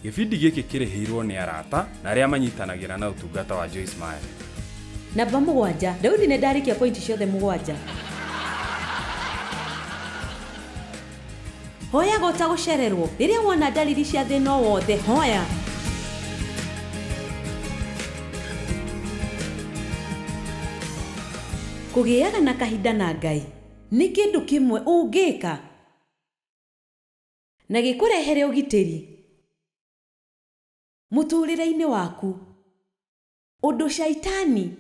Gĩbindi gĩkĩ kĩrĩhĩirwo nĩ arata na arĩa manyitanagĩra na ũtungata wa Joyce Meyer. Namba 7, Daudi nĩ ndarĩkia pointi ciothe 7. Hoya gota gũcererwo. Rĩrĩa wona dalili cia thĩna wothe, hoya. Kũgĩaga na kahinda na Ngai nĩ kĩndũ kĩmwe ũngĩka na gĩkũrehere ũgitĩri mũtũrĩre-inĩ waku, ũndũ shaitani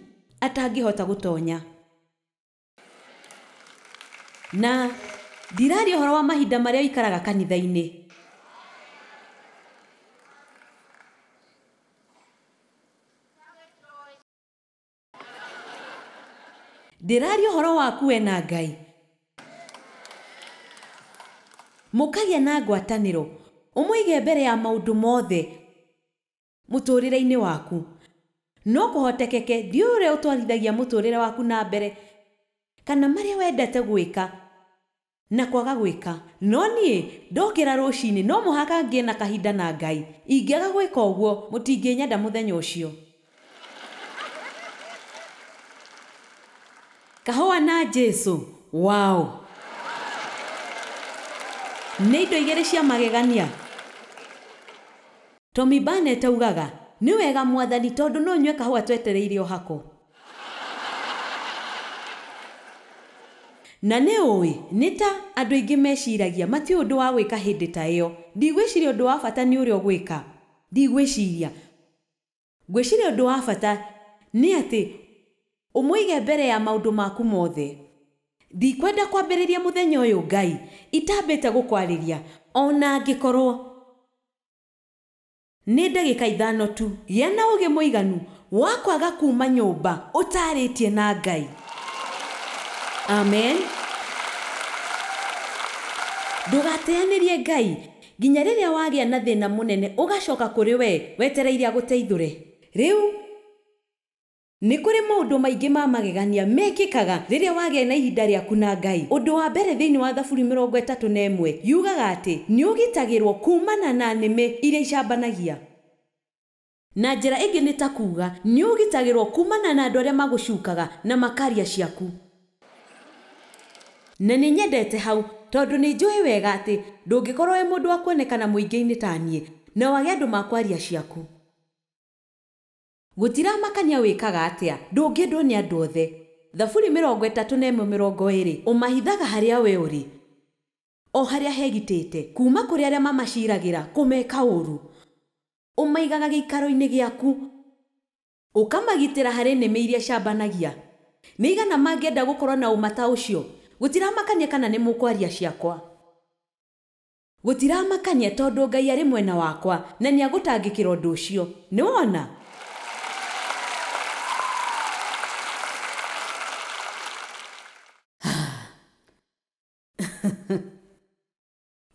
atangĩhota gũtonya. Na ndirari ũhoro wa mahinda marĩa ikaraga kanitha-inĩ. Ndirari ũhoro waku we na Ngai. Mũkagĩa na ngwatanĩro, ũmũige mbere ya maũndũ mothe mũtũrĩre-inĩ waku. No kũhotekeke ndiũĩ ũrĩa ũtwarithagia mũtũrĩre waku na mbere kana marĩa wendete gwĩka na kwaga gwĩka. No niĩ ndokĩra rũcinĩ no mũhaka ngĩe na kahinda na Ngai. Ingĩaga gwĩka ũguo mũtingĩnyenda mũthenya ũcio. Kahũa na Jesu. Wow. Nĩ indo igĩrĩ cia magegania. Tommy Barnett augaga, nĩ wega Mwathani tondũ no nyue kahũa twetereire o hako. Na nĩ ũĩ, nĩ ta andũ aingĩ meciragia matiũĩ ũndũ wa gwĩka hĩndĩ ta ĩyo. Ndigwĩciria ũndũ wa bata nĩ ũrĩa ũgwĩka. Ndigwĩciria. Ngwĩciria ũndũ wa bata nĩ atĩ ũmũige mbere ya maũndũ maku mothe. Ndikwenda kwambĩrĩria mũthenya ũyũ Ngai itambĩte gũkwarĩria ona angĩkorwo nĩ ndagĩka 5 tu. Gĩa na ũgĩ mũiganu wa kwaga kuma nyũmba ũtarĩtie na Ngai. Amen. Ndũgateanĩrie Ngai nginya rĩrĩa wagĩa na thĩna mũnene ũgacoka kũrĩ we wetereire agũteithũre. Rĩu nĩ kũrĩ maũndũ maingĩ ma magegania mekĩkaga rĩrĩa wagĩa na ihinda rĩaku na Ngai. Ũndũ wa mbere thĩinĩ wa Thaburi 31 yugaga atĩ nĩ ũgitagĩrwo kumana na nĩmĩ iria icambanagia. Na njĩra ĩngĩ nĩ ta kuuga nĩ ũgitagĩrwo kumana na andũ arĩa magũcukaga na makaria ciaku. Na nĩ nyendete hau tondũ nĩ njũĩ wega atĩ ndũngĩkorwo wĩ mũndũ wa kuonekana mũingĩ-inĩ ta niĩ na wage andũ makwaria ciaku. Gũtiramakania wĩkaga atĩa, ndũngĩendwo nĩ andũ othe. Thaburi 31:20 ũmahithaga harĩa we ũrĩ, o harĩa hegitĩte kuma kũrĩ arĩa mamaciragĩra kũmeka ũru. Ũmaigaga gĩikaro-inĩ gĩaku, ũkamagitĩra harĩ nĩmĩ iria cambanagia. Nĩ igana mangĩenda gũkorwo na ũmata ũcio. Gũtiramakania kana nĩ mũkwaria ciakwa. Gũtiramakania tondũ Ngai arĩ mwena wakwa na nĩ agũtangĩkĩra ũndũ ũcio. Nĩ wona?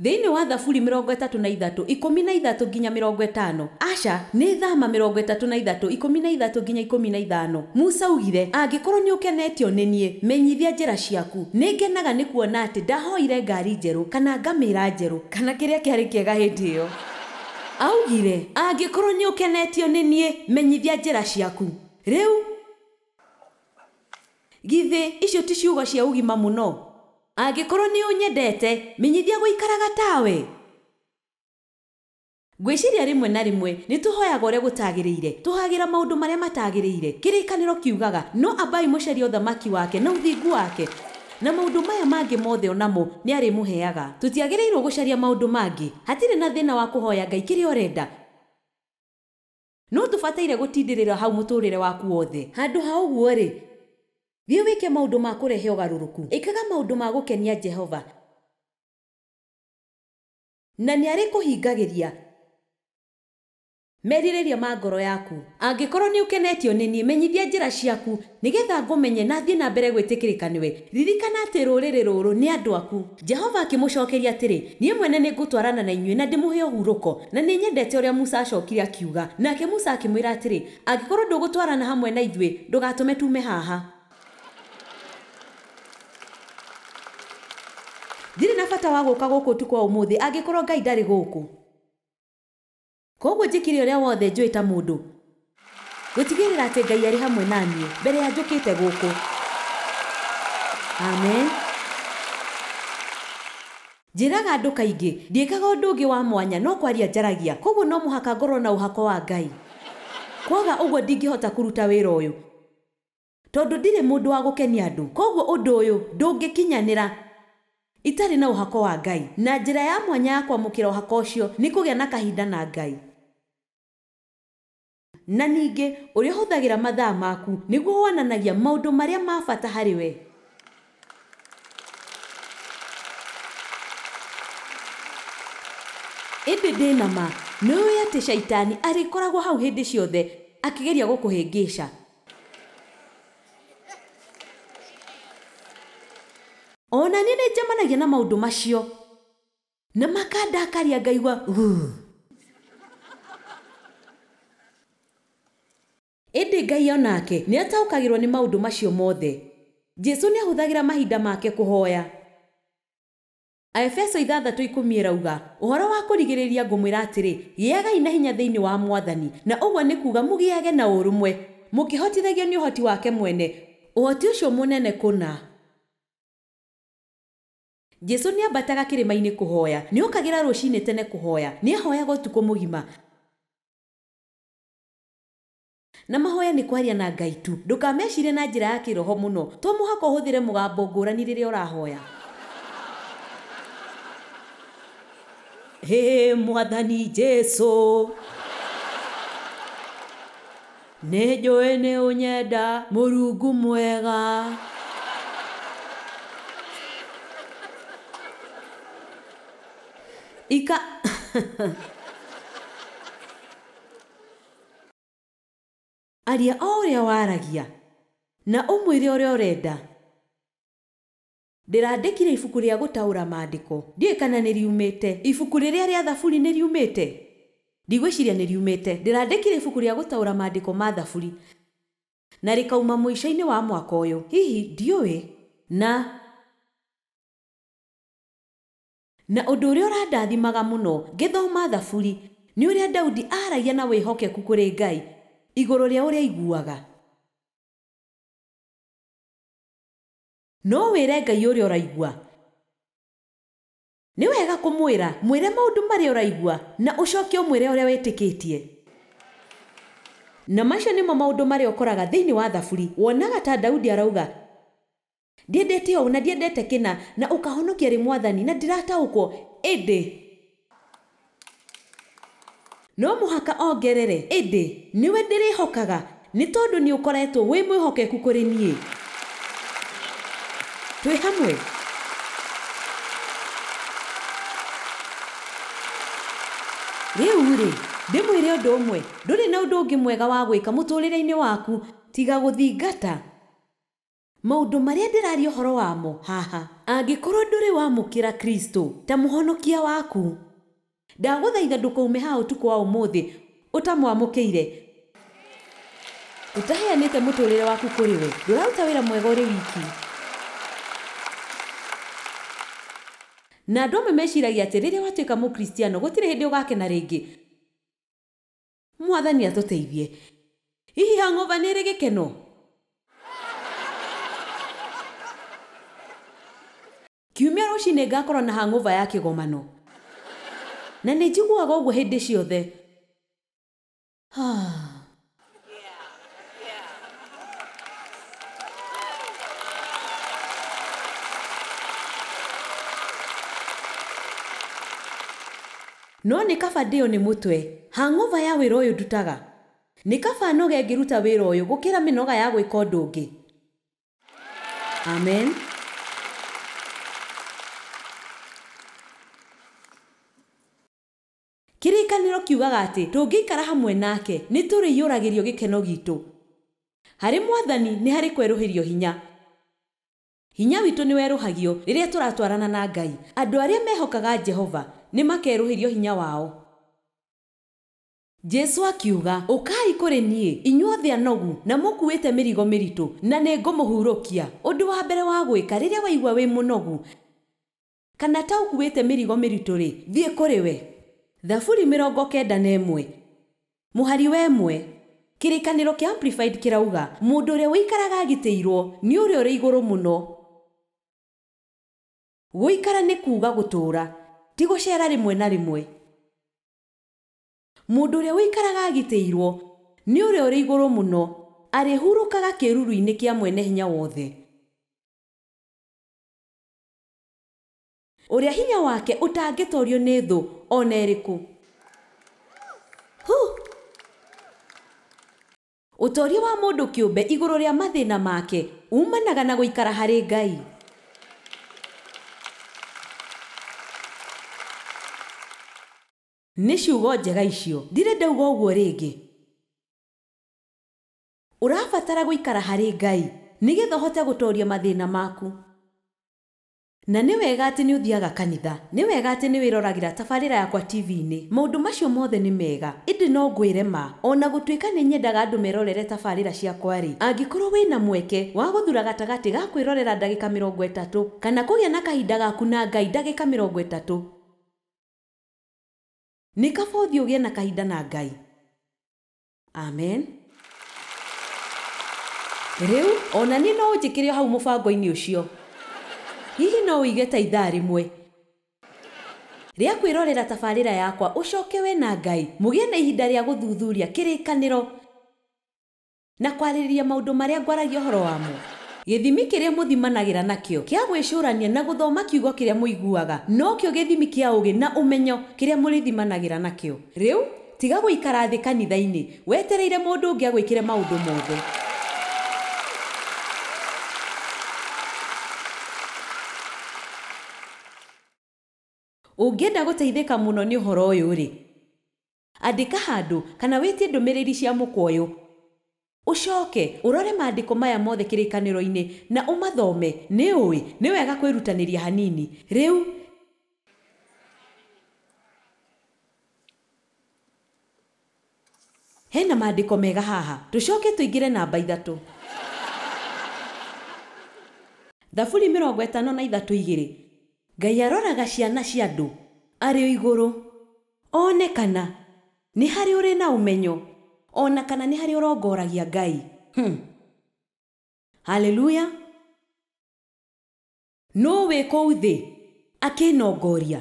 Thĩinĩ wa Thaburi 33:13 nginya 50, aca nĩ thama 33:13 nginya 15. Musa augire, angĩkorwo nĩ ũkenetio nĩ niĩ, menyithia njĩra ciaku. Nĩ ngenaga nĩ kuona atĩ ndahoire ngari njerũ kana ngamĩra njerũ kana kĩrĩa kĩarĩ kĩega hĩndĩ ĩyo. Augire, angĩkorwo nĩ ũkenetio nĩ niĩ, menyithia njĩra ciaku. Rĩu githĩ icio ti ciugo cia ũgima mũno? Angĩkorwo nĩ ũnyendete, menyithia gũikaraga tawe. Ngwĩciria rĩmwe na rĩmwe nĩ tũhoyaga ũrĩa gũtagĩrĩire, tũhagĩra maũndũ marĩa matagĩrĩire. Kĩrĩkanĩro kiugaga, no ambai mũcarie ũthamaki wake na ũthingu wake, na maũndũ maya mangĩ mothe onamo nĩ arĩmũheaga. Tũtiagĩrĩirwo gũcaria maũndũ mangĩ. Hatirĩ na thĩna wa kũhoya Ngai kĩrĩa ũrenda. No tũbataire gũtindĩrĩra hau mũtũrĩre waku wothe. Handũ ha ũguo-rĩ, thiĩ wĩke maũndũ ma kũrehe ũgarũrũku. Ĩkaga maũndũ ma gũkenia Jehova. Na nĩ arĩ kũhingagĩria merirĩria ma ngoro yaku. Angĩkorwo nĩ ũkenetio nĩ niĩ, menyithia njĩra ciaku nĩgetha ngũmenye na thiĩ na mbere gwĩtĩkĩrĩka nĩwe. Ririkana atĩ rũrĩrĩ rũrũ nĩ andũ aku. Jehova akĩmũcokeria atĩrĩ, niĩ mwene nĩ ngũtwarana na inyuĩ na ndĩmũhe ũhurũko. Na nĩ nyendete ũrĩa Musa acokire akiuga. Nake Musa akĩmwĩra atĩrĩ, angĩkorwo ndũgũtwarana hamwe na ithuĩ, ndũgatũme tume haha. Ndirĩ na bata wa gũka gũkũ tu kwa ũmũthĩ angĩkorwo Ngai ndarĩ gũkũ. Koguo njikire uria wothe njui ta mundu gutigirira ati Ngai ari hamwe nanie mbere ya njukite guku. Amen. Njiraga andu kaingi ndiikaga undu ungi wa mwanya no kwaria njaragia, koguo no muhaka ngorwo na uhako wa Ngai. Kwaga uguo ndingihota kuruta wira uyu tondu ndire mundu wa gukenia andu, koguo undu uyu ndungikinyanira itari na uhako wa Ngai. Na njira ya mwanya ya kwamukira uhako ucio ni kugia na kahinda na Ngai. Na ningi uria huthagira mathaa maku niguo wonanagia maundu maria ma bata hari we. Indi ndinama niwe ati shaitani arikoragwo hau hindi ciothe akigeria gukuhingisha. Ona nini njamanagia na maundu macio na makandakaria ngaigua indi Ngai onake ni ataukagirwo ni maundu macio mothe. Jesu ni ahuthagira mahinda make kuhoya. Efeso 6:10 irauga uhoro wa kurigiriria ngumwira atiri giagai na hinya thiini wa Mwathani, na uguo ni kuga mugiage na urumwe mukihotithagio ni uhoti wake mwene, uhoti ucio munene kuna. Jesu ni ambataga kirima-ini kuhoya, ni okagira rucini tene kuhoya, ni ahoyaga utuko mugima. Na mahoya ni kwaria na Ngai tu, ndukamecire na njira ya kiroho muno, to muhaka uhuthire mugambo ngurani riria urahoya. He Mwathani Jesu, nejue ni unyenda Murungu mwega. Ika aria o uria waragia na umwire uria urenda. Ndirandikire ibuku ria gutaura maandiko, ndie kana ni riumite. Ibuku riria ria thaburi ni riumite? Ndigwiciria ni riumite. Ndirandikire ibuku ria gutaura maandiko ma thaburi na rikauma mwisho-ini wa mwaka uyu, hihi ndiui. Na undu uria urandathimaga muno ngithoma thaburi ni uria Daudi aragia na wihokeku kuri Ngai iguru ria uria iguaga. No wire Ngai uria uraigua. Ni wega kumwira, mwire maundu maria uraigua na ucoke umwire uria wetikitie. Na macio nimo maundu maria ukoraga thiini wa thaburi. Wonaga ta Daudi arauga ndiendete o na ndiendete kina na ukahonokia ri Mwathani na ndirataukwo indi. No muhaka ongerere indi niwe ndirihokaga ni tondu ni ukoretwo wi mwihokeku kuri nie. Twi hamwe. Riu ndimwire undu umwe, nduri na undu ungi mwega wa gwika muturire-ini waku tiga guthingata maundu maria ndiraria uhoro wamo haha. Angikorwo nduri wamukira Kristo ta muhonokia waku, ndaguthaitha ndukaume ha utuko wa umuthi utamwamukire. Utaheanite muturire waku kuri we, ndurauta wira mwega uri wiki. Na andu meciragia ati riria watuika mukristiano gutire hindi ugakena ringi. Mwathani atuteithie. Hihi hangover ni ri gikeno? Kiumia rucini ngakorwo na hangover ya kigomano na ni njiguaga uguo hindi ciothe. No ni kaba ndio ni mutwe hangover ya wira uyu ndutaga. Ni kaba noge ngiruta wira uyu gukira minoga ya gwika undu ungi. Amen. Kirikaniro kiugaga ati tungikara hamwe nake ni turiyuragirio gikeno gitu. Hari Mwathani ni hari kweruhirio hinya. Hinya witu ni weruhagio riria turatwarana na Ngai. Andu aria mehokaga Jehova ni makeruhirio hinya wao. Jesu akiuga, ukai kuri nie inyuothe anogu na mukuite mirigo miritu na ne ngumuhurukia. Undu wa mbere wa gwika riria waigua wi munogu kana ta ukuite mirigo miritu ri, thie kuri we. Thaburi 91 Mũhari wa 1 Kĩrĩkanĩro kĩa Amplified kĩrauga mũndũ ũrĩa wĩikaraga agitĩirwo nĩ ũrĩa ũrĩ igũrũ mũno. Gũikara nĩ kuuga gũtũũra, ti gũcera rĩmwe na rĩmwe. Mũndũ ũrĩa wĩikaraga agitĩirwo nĩ ũrĩa ũrĩ igũrũ mũno, arĩhurũkaga kĩruru-inĩ kĩa mwene hinya wothe. Ũrĩa hinya wake ũtangĩtorio nĩ thũ ona ĩrĩkũ. Ũtoria wa mũndũ kĩũmbe igũrũ rĩa mathĩna make umanaga na gũikara harĩ Ngai. Nĩ ciugo njega icio, ndirĩ ndauga ũguo rĩngĩ. Ũrabatara gũikara harĩ Ngai nĩgetha ũhote gũtoria mathĩna maku. Na nĩ wega atĩ nĩ ũthiaga kanitha, nĩ wega atĩ nĩ wĩroragĩra tabarĩra yakwa TV-inĩ. Maũndũ macio mothe nĩ mega, ĩndĩ no ngwĩre ma, ona gũtuĩka nĩ nyendaga andũ merorere tabarĩra ciakwa-rĩ, angĩkorwo wĩna mweke wa gũthura gatagatĩ ga kwĩrorera ndagĩka 30 kana kũgĩa na kahinda gaku na Ngai ndagĩka 30, nĩ kaba ũthiĩ ũgĩe na kahinda na Ngai. Amen. Rĩu ona niĩ no ũnjĩkĩre hau mũbango-inĩ ũcio. Hihi no ũige ta ithaa rĩmwe rĩa kwĩrorera tabarĩra yakwa, ũcoke we na Ngai mũgĩe na ihinda rĩa gũthuthuria kĩrĩkanĩro na kwarĩrĩria maũndũ marĩa ngwaragia ũhoro wamo. Gĩthimi kĩrĩa mũthimanagĩra nakĩo kĩa gwĩcũrania na gũthoma kiugo kĩrĩa mũiguaga no kĩo gĩthimi kĩa ũgĩ na ũmenyo kĩrĩa mũrĩthimanagĩra nakĩo. Rĩu tiga gũikara thĩ kanitha-inĩ wetereire mũndũ ũngĩ agwĩkĩre maũndũ mothe. Ũngĩenda gũteithĩka mũno nĩ ũhoro ũyũ-rĩ, andĩka handũ kana wĩtie ndũmĩrĩri cia mũkwoyo, ũcoke ũrore maandĩko maya mothe kĩrĩkanĩro-inĩ na ũmathome. Nĩ ũĩ nĩ wega kwĩrutanĩria hanini. Rĩu hena maandĩko mega haha, tũcoke tũingĩre namba 3. Thaburi 53:2 Ngai aroraga ciana cia andũ arĩ o igũrũ, one kana nĩ harĩ ũrĩ na ũmenyo, ona kana nĩ harĩ ũrongoragia Ngai. Haleluya. No wĩ kũu thĩ akĩnongoria.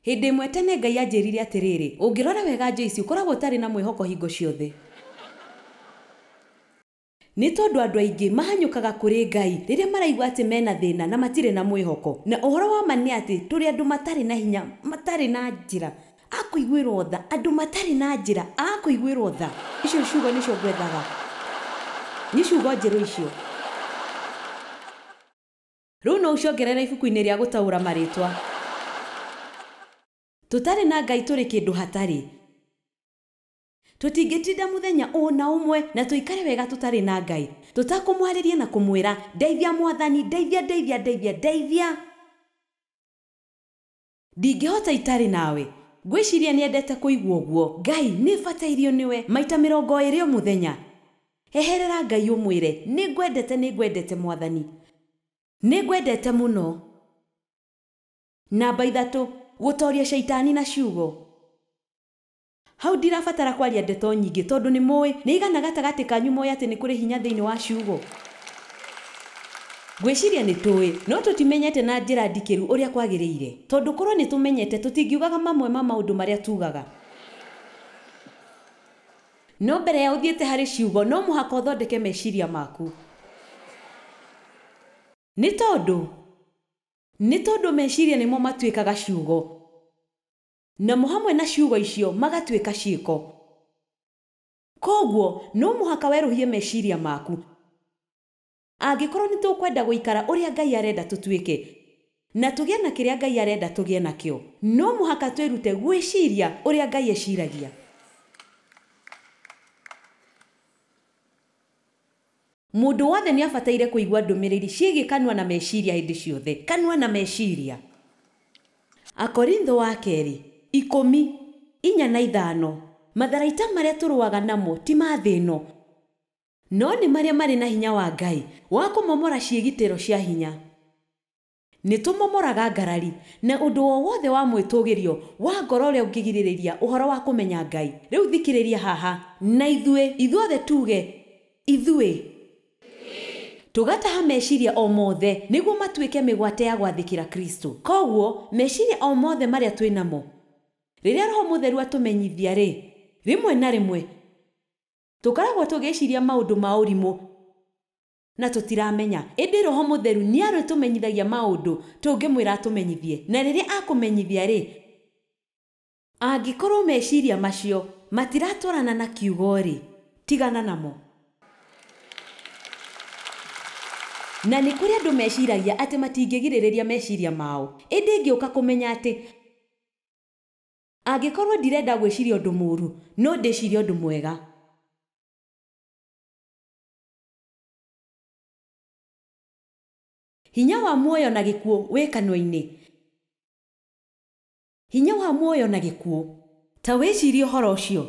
Hĩndĩ ĩmwe tene Ngai anjĩrire atĩrĩrĩ, ũngĩrora wega Joyce ũkoragwo ũtarĩ na mwĩhoko hingo ciothe. Nĩ tondũ andũ aingĩ mahanyũkaga kũrĩ Ngai rĩrĩa maraigua atĩ mena thĩna na matirĩ na mwĩhoko. Na ũhoro wa ma nĩ atĩ tũrĩ andũ matarĩ na hinya, matarĩ na njĩra akũiguĩrwo tha, andũ matarĩ na njĩra akũiguĩrwo tha. Icio ciugo nĩcio ngwethaga, nĩ ciugo njerũ icio. Rĩu no ũciongerera ibuku-inĩ rĩa gũtaũra marĩtwa. Tũtarĩ na Ngai tũrĩ kĩndũ hatarĩ. Tũtingĩtinda mũthenya ona ũmwe na tũikare wega tũtarĩ na Ngai, tũtakũmwarĩria na kũmwĩra ndeithia Mwathani, ndeithia, ndeithia, ndeithia, ndeithia. Ndingĩhota itarĩ nawe. Ngwĩciria nĩendete kũigua ũguo. Ngai nĩ batairio nĩwe maita 20 o mũthenya. Heherera Ngai ũmwĩre nĩngwendete Mwathani, nĩngwendete mũno. Namba 3 gũtoria shaitani na ciugo. Hau ndirabatara kwaria ndeto nyingĩ tondũ nĩ mũĩ nĩ igana gatagatĩ kanyu moĩ atĩ nĩ kũrĩ hinya thĩinĩ wa ciugo. Ngwĩciria nĩ tũĩ, no tũtimenyete na njĩra ndikĩru ũrĩa kwagĩrĩire. Tondũ korwo nĩ tũmenyete tũtingiugaga mamwe ma maũndũ marĩa tugaga. No mbere ya ũthiĩte harĩ ciugo no mũhaka ũthondeke meciria maku. Nĩ tondũ meciria nĩmo matuĩkaga ciugo. Na hamwe na ciugo icio magatuĩka ciĩko. Koguo no mũhaka werũhie meciria maku. Angĩkorwo nĩ tũkwenda gũikara ũrĩa Ngai arenda tũtuĩke na tũgĩe na kĩrĩa Ngai arenda tũgĩe nakĩo, no mũhaka twĩrute gwĩciria ũrĩa Ngai eciragia. Mũndũ wothe nĩ abataire kũigua ndũmĩrĩri ciĩgiĩ kanua na meciria hĩndĩ ciothe. Kanua na meciria. Akorintho wa 2:10-5. Matharaita marĩa tũrũaga namo ti ma thĩ ĩno, no nĩ marĩa marĩ na hinya wa Ngai wa kũmomora ciĩgitĩro cia hinya. Nĩtũmomoraga ngarari na ũndũ o wothe wa mwĩtũgĩrio wa ngoro ũrĩa ũngĩgirĩrĩria ũhoro wa kũmenya Ngai. Rĩu thikĩrĩria haha, na ithuothe tuge ithuĩ tũgataha meciria o mothe nĩguo matuĩke mĩgwate ya gwathĩkĩra Kristo. Koguo meciria o mothe marĩa twĩ namo, rĩrĩa Roho Mũtheru atũmenyithia rĩmwe na rĩmwe tũkoragwo tũgĩciria maũndũ ma ũrimũ na tũtiramenya. Ĩndĩ Roho Mũtheru nĩ arĩtũmenyithagia maũndũ tũngĩmwĩra atũmenyithie. Na rĩrĩa akũmenyithia angĩkorwo meciria macio matiratwarana na kiugo tigana namo. Na nĩ kũrĩ andũ meciragia atĩ matingĩgirĩrĩria meciria mao. Ĩndĩ ngĩũka kũmenya atĩ angĩkorwo ndirenda gwĩciria ũndũ mũũru, no ndĩcirie ũndũ mwega. Hinya wa muoyo na gĩkuũ wĩ kanua-inĩ. Hinya wa muoyo na gĩkuũ. Ta wĩcirie ũhoro ũcio.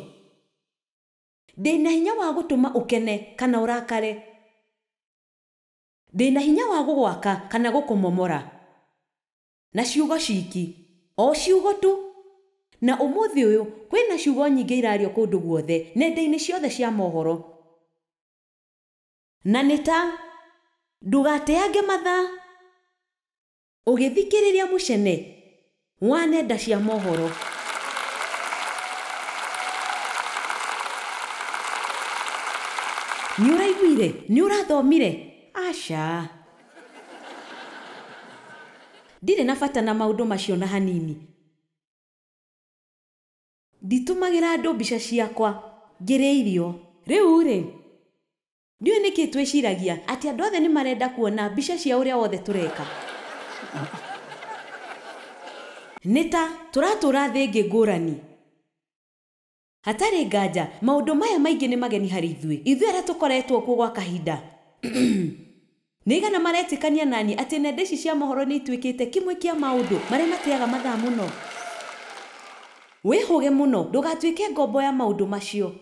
Ndĩna hinya wa gũtũma ũkene kana ũrakare. Ndĩna hinya wa gũgwaka kana gũkũmomora. Na ciugo ciki, o ciugo tu. Na ũmũthĩ ũyũ kwĩna ciugo nyingĩ irario kũndũ guothe nenda-inĩ ciothe cia mohoro. Na nĩ ta ndũgateange mathaa ũgĩthikĩrĩria mũcene wa nenda cia mohoro. Nĩ ũraiguire? Nĩ ũrathomire? Aca. Ndirĩ na bata na maũndũ macio na hanini. Nditumagĩra andũ mbica ciakwa ngĩrĩa irio. Rĩu ndiũĩ nĩkĩ twĩciragia atĩ andũ othe nĩ marenda kuona mbica cia ũrĩa wothe tũreka. Nĩ ta tũratũra thĩ ĩngĩ ngũrani. Hatarĩ nganja maũndũ maya maingĩ nĩ mageni harĩ ithuĩ arĩa tũkoretwo kuo gwa kahinda. Nĩigana maretĩkania nani atĩ nenda ici cia mohoro nĩ ituĩkĩte kĩmwe kĩa maũndũ marĩa mateaga mathaa mũno. Wĩhũge mũno ndũgatuĩke ngombo ya maũndũ macio.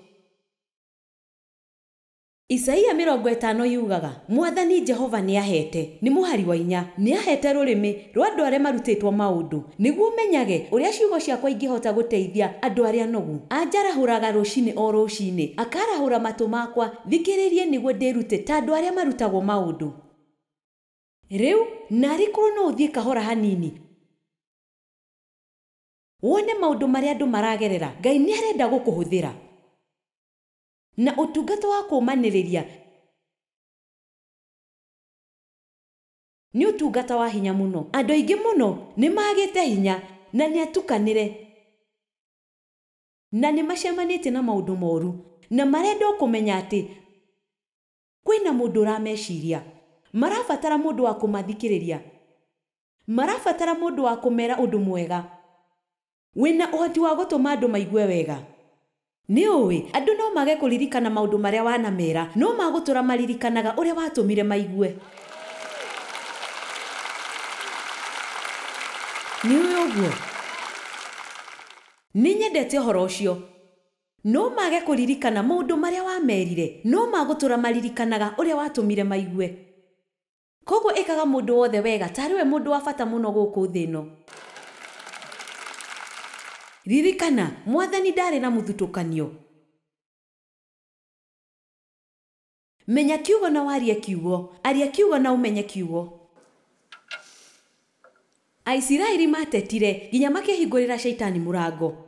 Isaia 50 yugaga, Mwathani Jehova nĩahete, nĩ mũhari wa inya, nĩahete rũrĩmĩ rwa andũ arĩa marutĩtwo maũndũ, nĩguo menyage ũrĩa ciugo ciakwa ingĩhota gũteithia andũ arĩa anogu. Anjarahũraga rũcinĩ o rũcinĩ, akarahũra matũ makwa, thikĩrĩrie nĩguo ndĩrute ta andũ arĩa marutagwo maũndũ. Rĩu narĩ korwo no ũthiĩ kahora hanini wone maũndũ marĩa andũ maragerera. Ngai nĩ arenda gũkũhũthĩra na ũtungata wa kũmanĩrĩria nĩ ũtungata wa hinya mũno. Andũ aingĩ mũno nĩ magĩte hinya na nĩ atukanĩre na nĩ macemanĩtie na maũndũ moru na marenda kũmenya atĩ kwĩna mũndũ ũrameciria. Marabatara mũndũ wa kũmathikĩrĩria, marabatara mũndũ wa kũmera ũndũ mwega wĩna ũhoti wa gũtũma andũ maigue wega. Nĩ ũĩ andũ no mage kũririkana maũndũ marĩa wanamera, no magũtũra maririkanaga ũrĩa watũmire maigue. Nĩ ũguo nĩ nyendete ũhoro ũcio. No mage kũririkana maũndũ marĩa wamerire, no magũtũra maririkanaga ũrĩa watũmire maigue. Koguo ĩkaga mũndũ wothe wega tarĩ we mũndũ wa bata mũno gũkũ thĩ ĩno. Ririkana Mwathani ndarĩ na mũthutũkanio. Menya kiugo na warie kiugo, aria kiugo na umenye kiugo. Aisiraeli matetire nginya makĩhingũrĩra Shaitani mũrango.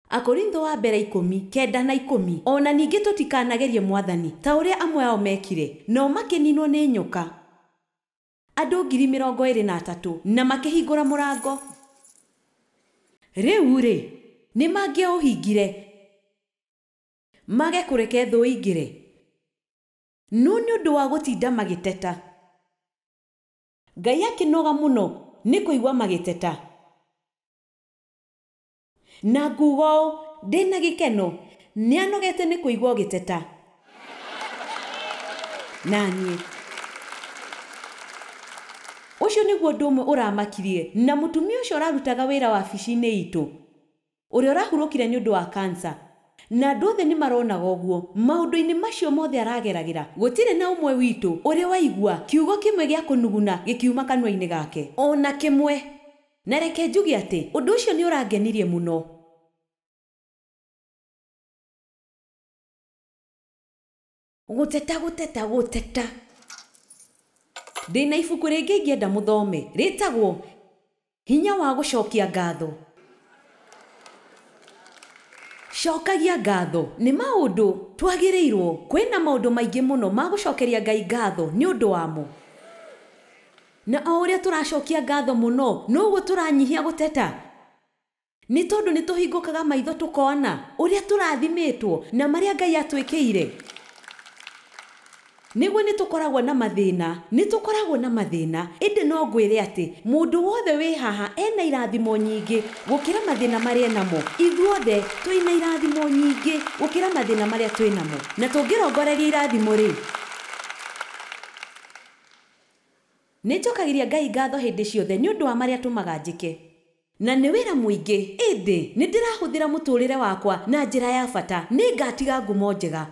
Akorintho wa mbere 10:9-10. Ona ningĩ tũtikanagerie Mwathani ta ũrĩa amwe ao mekire, no makĩninwo nĩ nyoka. Andũ 23,000 na makĩhingũra mũrango. Rĩu nĩ mangĩaũhingire mage kũreke thũ ingĩre. No nĩ ũndũ wa gũtinda magĩteta. Ngai akĩnoga mũno nĩ kũigua magĩteta. Na ngugo ndĩna gĩkeno nĩ anogete nĩ kũigua gĩteta. Naniĩ ũcio nĩguo ũndũ ũmwe ũramakirie na mũtumia ũcio ũrarutaga wĩra wa wabici-inĩ itũ, ũrĩa ũrahurũkire nĩ ũndũ wa kansa. na andũ othe nĩ maronaga ũguo maũndũ-inĩ macio mothe arageragĩra gũtirĩ na ũmwe witũ ũrĩ waigua kiugo kĩmwe gĩa kũnuguna gĩkiuma kanua-inĩ gake ona kĩmwe. Na reke njuge atĩ ũndũ ũcio nĩ ũrangenirie mũno. Gũteta ndĩna ibuku rĩngĩ ingĩenda mũthome rĩtagwo hinya wa gũcokia ngatho. Cokagia ngatho nĩ maũndũ twagĩrĩirwo kwĩna maũndũ maingĩ mũno ma gũcokeria Ngai ngatho nĩ ũndũ wamo, na o ũrĩa tũracokia ngatho mũno noguo tũranyihia gũteta. Nĩ tondũ nĩ tũhingũkaga maitho tũkona ũrĩa tũrathimĩtwo na marĩa Ngai atwĩkĩire. Nĩguo nĩ tũkoragwo na mathĩna ĩndĩ no ngwĩre atĩ mũndũ wothe wĩ haha ena irathimo nyingĩ gũkĩra mathĩna marĩa namo. Ithuothe twĩna irathimo nyingĩ gũkĩra mathĩna marĩa twĩnamo, na tũngĩrongoreria irathimo rĩ, nĩ njokagĩria Ngai ngatho hĩndĩ ciothe nĩ ũndũ wa marĩa tũmaga njĩke. Na nĩ wĩra mũingĩ ĩndĩ nĩ ndĩrahũthĩra mũtũũrĩre wakwa na njĩra ya bata. Nĩ ngatiga ngumo njega.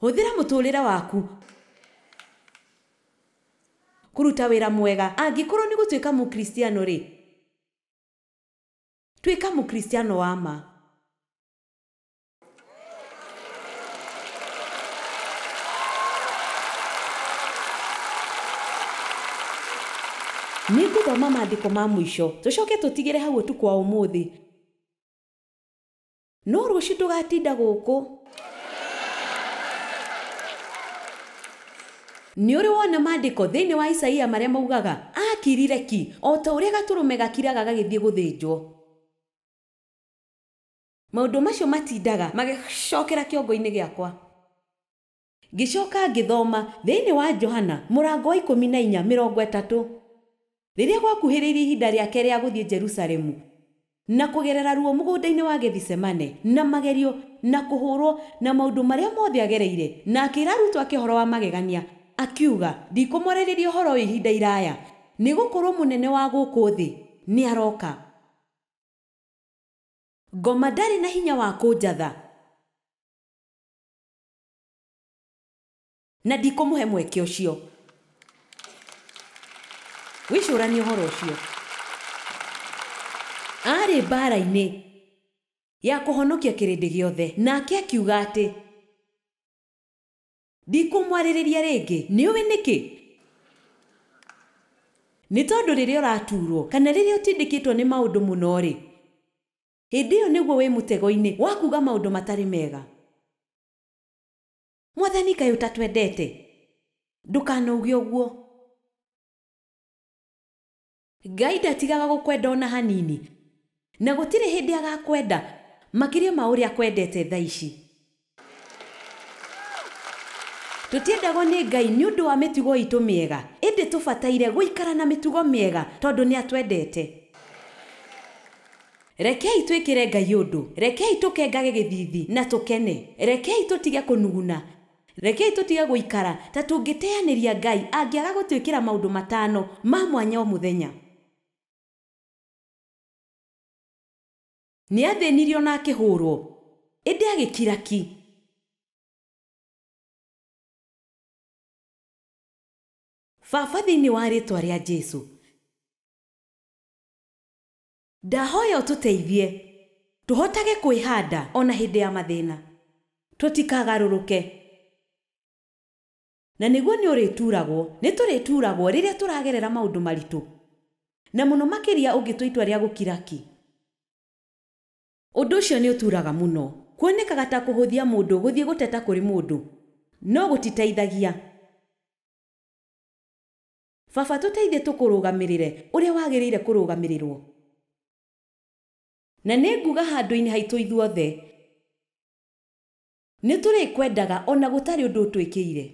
Hũthĩra mũtũũrĩre waku kũruta wĩra mwega. Angĩkorwo nĩ gũtuĩka mũkristiano rĩ, tuĩka mũkristiano wa ma. Nĩ ngũthoma maandĩko ma mũico tũcoke tũtigĩre hau ũtukũ wa ũmũthĩ. No rũciũ tũgatinda gũkũ. Nĩ ũrĩ wona maandĩko thĩinĩ wa Isaia marĩa maugaga akirire ki o ta ũrĩa gatũrũme gakiraga gagĩthiĩ gũthĩnjwo. Maũndũ macio matindaga magĩcokera kĩongo-inĩ gĩakwa. Ngĩcoka ngĩthoma thĩinĩ wa Johana mũrango wa 14:30. Rĩrĩa gwakuhĩrĩirie ihinda rĩake rĩa gũthiĩ Jerusalemu na kũgerera ruo mũgũnda-inĩ wa Gethisemane na magerio na kũhũrwo na maũndũ marĩa mothe agereire, na akĩĩra arutwo ake ũhoro wa magegania akiuga, ndikũmwarĩrĩria ũhoro wa ihinda iraya nĩ gũkorwo mũnene wa gũkũ thĩ nĩ aroka. Ngoma ndarĩ na hinya wa kũnjatha na ndikũmũhe mweke ũcio. Wĩcũranie ũhoro ũcio. Arĩ mbara-inĩ ya kũhonokia kĩrĩndĩ gĩothe, nake akiuga atĩ ndikũmwarĩrĩria rĩngĩ. Nĩ ũĩ nĩkĩ? Nĩ tondũ rĩrĩa ũraturwo kana rĩrĩa ũtindĩkĩtwo nĩ maũndũ mũno rĩ, hĩndĩ ĩyo nĩguo wĩ mũtego-inĩ wa kuuga maũndũ matarĩ mega. Mwathani kaĩ ũtatwendete? Ndũkanauge ũguo. Ngai ndatigaga gũkwenda ona hanini, na gũtirĩ hĩndĩ agakwenda makĩria ma ũrĩa akwendete thaa ici. Tũtiendagwo nĩ Ngai nĩ ũndũ wa mĩtugo itũ mĩega, ĩndĩ tũbataire gũikara na mĩtugo mĩega tondũ nĩ atwendete. Rekei twĩkĩre Ngai ũndũ, rekei tũkengage gĩthithi na tũkene, rekei tũtige kũnuguna, rekei tũtige gũikara ta tũngĩteanĩria Ngai angĩaga gũtwĩkĩra maũndũ matano ma mwanya o mũthenya. Nĩ athĩnirio na akĩhũrwo, ĩndĩ agĩkira ki. Baba, thĩinĩ wa rĩĩtwa rĩa Jesũ, ndahoya ũtũteithie tũhotage kwĩhanda ona hĩndĩ ya mathĩna, tũtikagarũrũke. Na nĩguo nĩ ũrĩturagwo, nĩ tũrĩturagwo rĩrĩa tũragerera maũndũ maritũ, na mũno makĩria ũngĩtua itua rĩa gũkira ki. Ũndũ ũcio nĩ ũturaga mũno, kuonekaga ta kũhũthia mũndũ gũthiĩ gũteta kũrĩ mũndũ, no gũtiteithagia. Baba, tũteithie tũkũrũgamĩrĩre ũrĩa wagĩrĩire kũrũgamĩrĩrwo. Na nĩ nguga handũ-inĩ haitũ ithuothe, nĩ tũrĩkwendaga ona gũtarĩ ũndũ ũtwĩkĩire.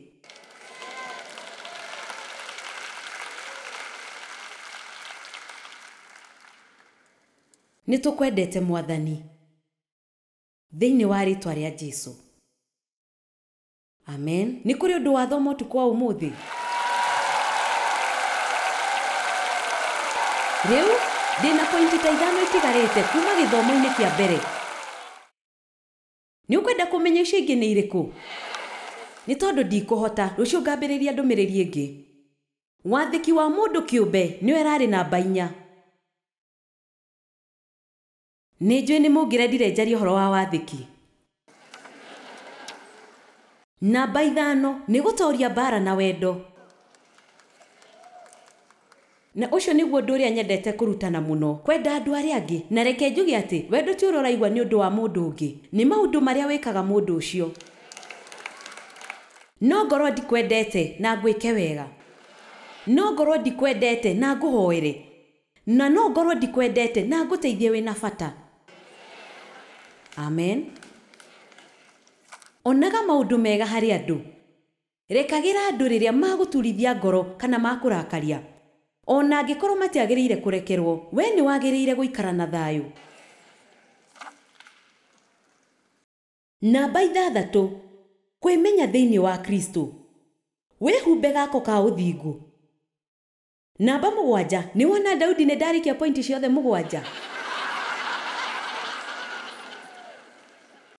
Nĩ tũkwendete Mwathani, thĩinĩ wa rĩĩtwa rĩa Jesũ. Amen. Nĩ kũrĩ ũndũ wathoma ũtukũ wa ũmũthĩ? Rĩu ndĩna pointi ta 5 itigarĩte kuma gĩthomo-inĩ kĩa mbere. Nĩ ũkwenda kũmenya icio ingĩ nĩ irĩkũ? Nĩ tondũ ndikũhota, rũciũ ngambĩrĩria ndũmĩrĩri ĩngĩ. Wathĩki wa mũndũ kĩũmbe nĩ ararĩ namba 4. Nĩ njũĩ nĩ mũngĩrendire njarie ũhoro wa wathĩki. Namba 5 nĩ gũtooria mbara na wendo. Na ũcio nĩguo ũndũ ũrĩa nyendete kũrutana mũno, kwenda andũ arĩa angĩ. Na reke njuge atĩ wendo ti ũrĩa ũraigua nĩ ũndũ wa mũndũ ũngĩ, nĩ maũndũ marĩa wĩkaga mũndũ ũcio. No ngorwo ndikwendete na ngwĩke wega. No ngorwo ndikwendete na ngũhoere. Na no ngorwo ndikwendete na ngũteithie wĩna bata. Amen. Onaga maũndũ mega harĩ andũ. Rekagĩra andũ rĩrĩa magũturithia ngoro kana makũrakaria. Ona angĩkorwo matiagĩrĩire kũrekerwo, we nĩ wagĩrĩire gũikara na thayũ. Namba 6, kwĩmenya thĩinĩ wa Kristo. Wĩhumbe gako ka ũthingu. Namba 7, nĩ wona Daudi nĩ ndarĩkia pointi ciothe 7.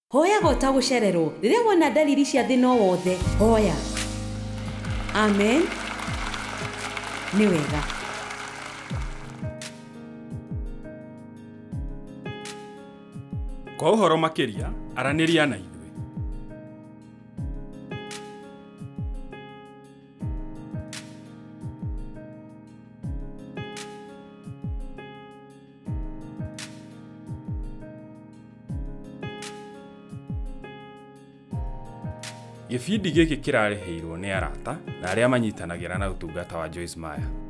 Hoyaga ũtagũcererwo. Rĩrĩa wona dalili cia thĩna o wothe, hoya. Amen. Nĩ wega. Kwa ũhoro makĩria, aranĩria na ithuĩ. Gĩbindi gĩkĩ kĩrareheirwo nĩ arata na arĩa manyitanagĩra na ũtungata wa Joyce Meyer.